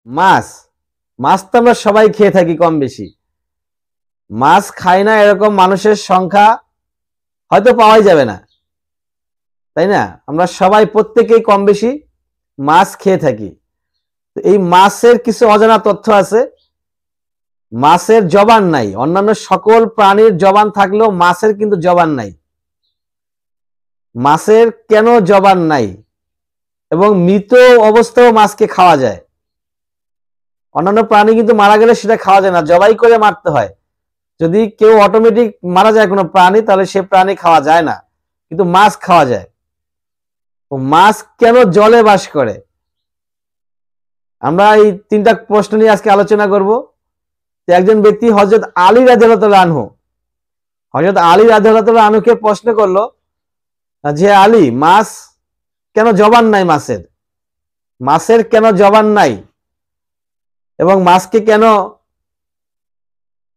মাছ মাছ তো আমরা সবাই খেয়ে থাকি কম বেশি। মাছ খায় না এরকম মানুষের সংখ্যা হয়তো পাওয়াই যাবে না, তাই না? আমরা সবাই প্রত্যেকেই কম বেশি মাছ খেয়ে থাকি। তো এই মাছের কিছু অজানা তথ্য আছে। মাছের জবান নাই, অন্যান্য সকল প্রাণীর জবান থাকলেও মাছের কিন্তু জবান নাই। মাছের কেন জবান নাই? এবং মৃত অবস্থাও মাছকে খাওয়া যায়। অন্যান্য প্রাণী কিন্তু মারা গেলে সেটা খাওয়া যায় না, জবাই করে মারতে হয়। যদি কেউ অটোমেটিক মারা যায় কোনো প্রাণী, তাহলে সে প্রাণী খাওয়া যায় না, কিন্তু মাছ খাওয়া যায়। মাছ কেন জলে বাস করে? আমরা এই তিনটা প্রশ্ন নিয়ে আজকে আলোচনা করব। একজন ব্যক্তি হযরত আলী রাদিয়াল্লাহু আনহু, হযরত আলী রাদিয়াল্লাহু আনহুকে প্রশ্ন করলো যে আলী, মাছ কেন জবান নাই? মাছের কেন জবান নাই এবং মাছকে কেন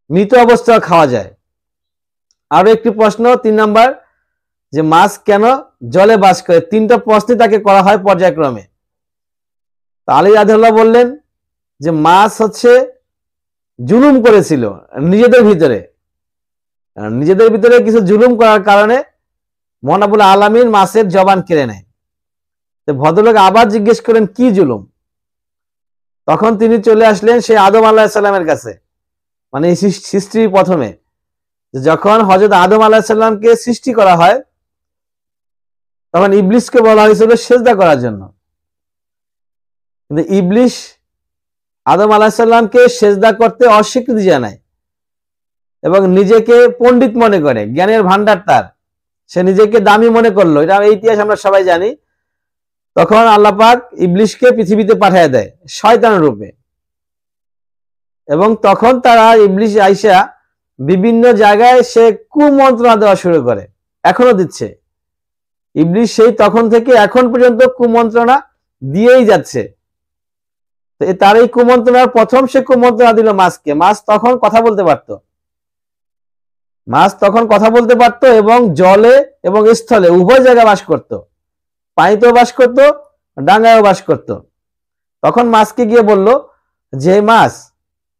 মৃত অবস্থায় খাওয়া যায়? আরো একটি প্রশ্ন 3 নাম্বার, যে মাছ কেন জলে বাস করে? তিনটা প্রশ্ন তাকে করা হয় পর্যায়ক্রমে। আলী রাদিয়াল্লাহু বললেন যে মাছ হচ্ছে জুলুম করেছিল নিজেদের ভিতরে কিছু জুলুম করার কারণে মহান রব্বুল আলামিন মাছের জবান কেড়ে নেয়। তো ভদ্রলোক আবার জিজ্ঞেস করেন কি জুলুম? তখন তিনি চলে আসলেন সেই আদম আলাইহিস সালামের কাছে, মানে সৃষ্টির প্রথমে যখন হযরত আদম আলাইহিস সালামকে সৃষ্টি করা হয়, তখন ইবলিসকে বলা হয়েছিল সিজদা করার জন্য। কিন্তু ইবলিস আদম আলাইহিস সালামকে সিজদা করতে অস্বীকৃতি জানায় এবং নিজেকে পণ্ডিত মনে করে, জ্ঞানের ভান্ডার তার, সে নিজেকে দামি মনে করলো। এটা ইতিহাস আমরা সবাই জানি। তখন আল্লাহ পাক ইবলিসকে পৃথিবীতে পাঠিয়ে দেয় শয়তান রূপে, এবং তখন তারা ইবলিস আইসা বিভিন্ন জায়গায় সে কুমন্ত্রণা দেওয়া শুরু করে, এখনো দিচ্ছে। ইবলিস সেই তখন থেকে এখন পর্যন্ত কুমন্ত্রণা দিয়েই যাচ্ছে। তো তার এই কুমন্ত্রণার প্রথম সে কুমন্ত্রণা দিল মাছকে। মাছ তখন কথা বলতে পারত এবং জলে এবং স্থলে উভয় জায়গায় বাস করত, পানিতেও বাস করত, ডাঙায়ও বাস করত। তখন মাছকে গিয়ে বলল যে মাছ,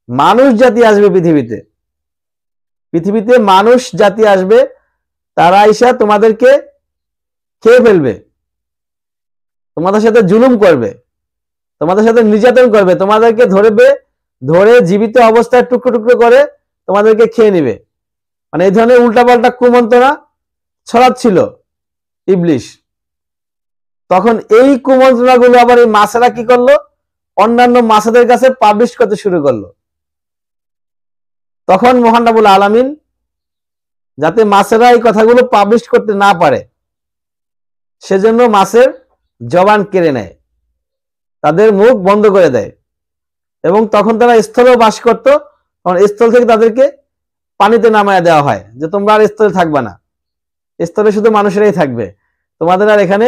মানুষ জাতি আসবে পৃথিবীতে মানুষ জাতি আসবে, তারা আইসা তোমাদেরকে খেয়ে ফেলবে, তোমাদের সাথে জুলুম করবে, তোমাদের সাথে নির্যাতন করবে, তোমাদেরকে ধরে জীবিত অবস্থায় টুকরো টুকরো করে তোমাদেরকে খেয়ে নিবে। মানে এই ধরনের উল্টাপাল্টা কুমন্ত্রণা ছড়াচ্ছিল ইবলিস। তখন এই কুমন্ত্রণাগুলো আবার এই মাছেরা কি করলো? অন্যান্য মাছেদের কাছে পাবলিশ করতে শুরু করলো। তখন মহান রব্বুল আলামিন যাতে মাছেরা এই কথাগুলো পাবলিশ করতে না পারে, সেজন্য মাছের জবান কেড়ে নেয়, তাদের মুখ বন্ধ করে দেয়। এবং তখন তারা স্থলেও বাস করত, তখন স্থল থেকে তাদেরকে পানিতে নামায় দেওয়া হয় যে তোমরা আর স্থলে থাকবে না, স্থলে শুধু মানুষেরাই থাকবে, তোমাদের আর এখানে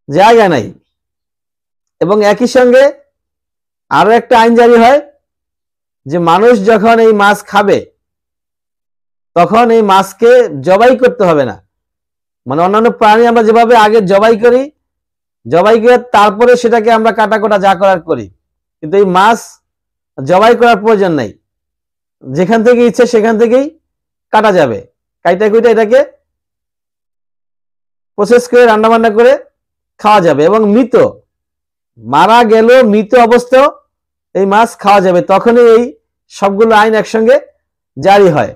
জায়গা নাই। এবং একই সঙ্গে আরো একটা আইন জারি হয় যে মানুষ যখন এই মাছ খাবে, তখন এই মাছকে জবাই করতে হবে না। মানে অন্যান্য প্রাণী আমরা যেভাবে আগে জবাই করে তারপরে সেটাকে আমরা কাটাকোটা যা করার করি, কিন্তু এই মাছ জবাই করার প্রয়োজন নাই, যেখান থেকে ইচ্ছে সেখান থেকেই কাটা যাবে। কাইটা কুইটা এটাকে প্রসেস করে রান্না করে খাওয়া যাবে। এবং মারা গেল মৃত অবস্থাও এই মাছ খাওয়া যাবে। তখনই এই সবগুলো আইন একসঙ্গে জারি হয়।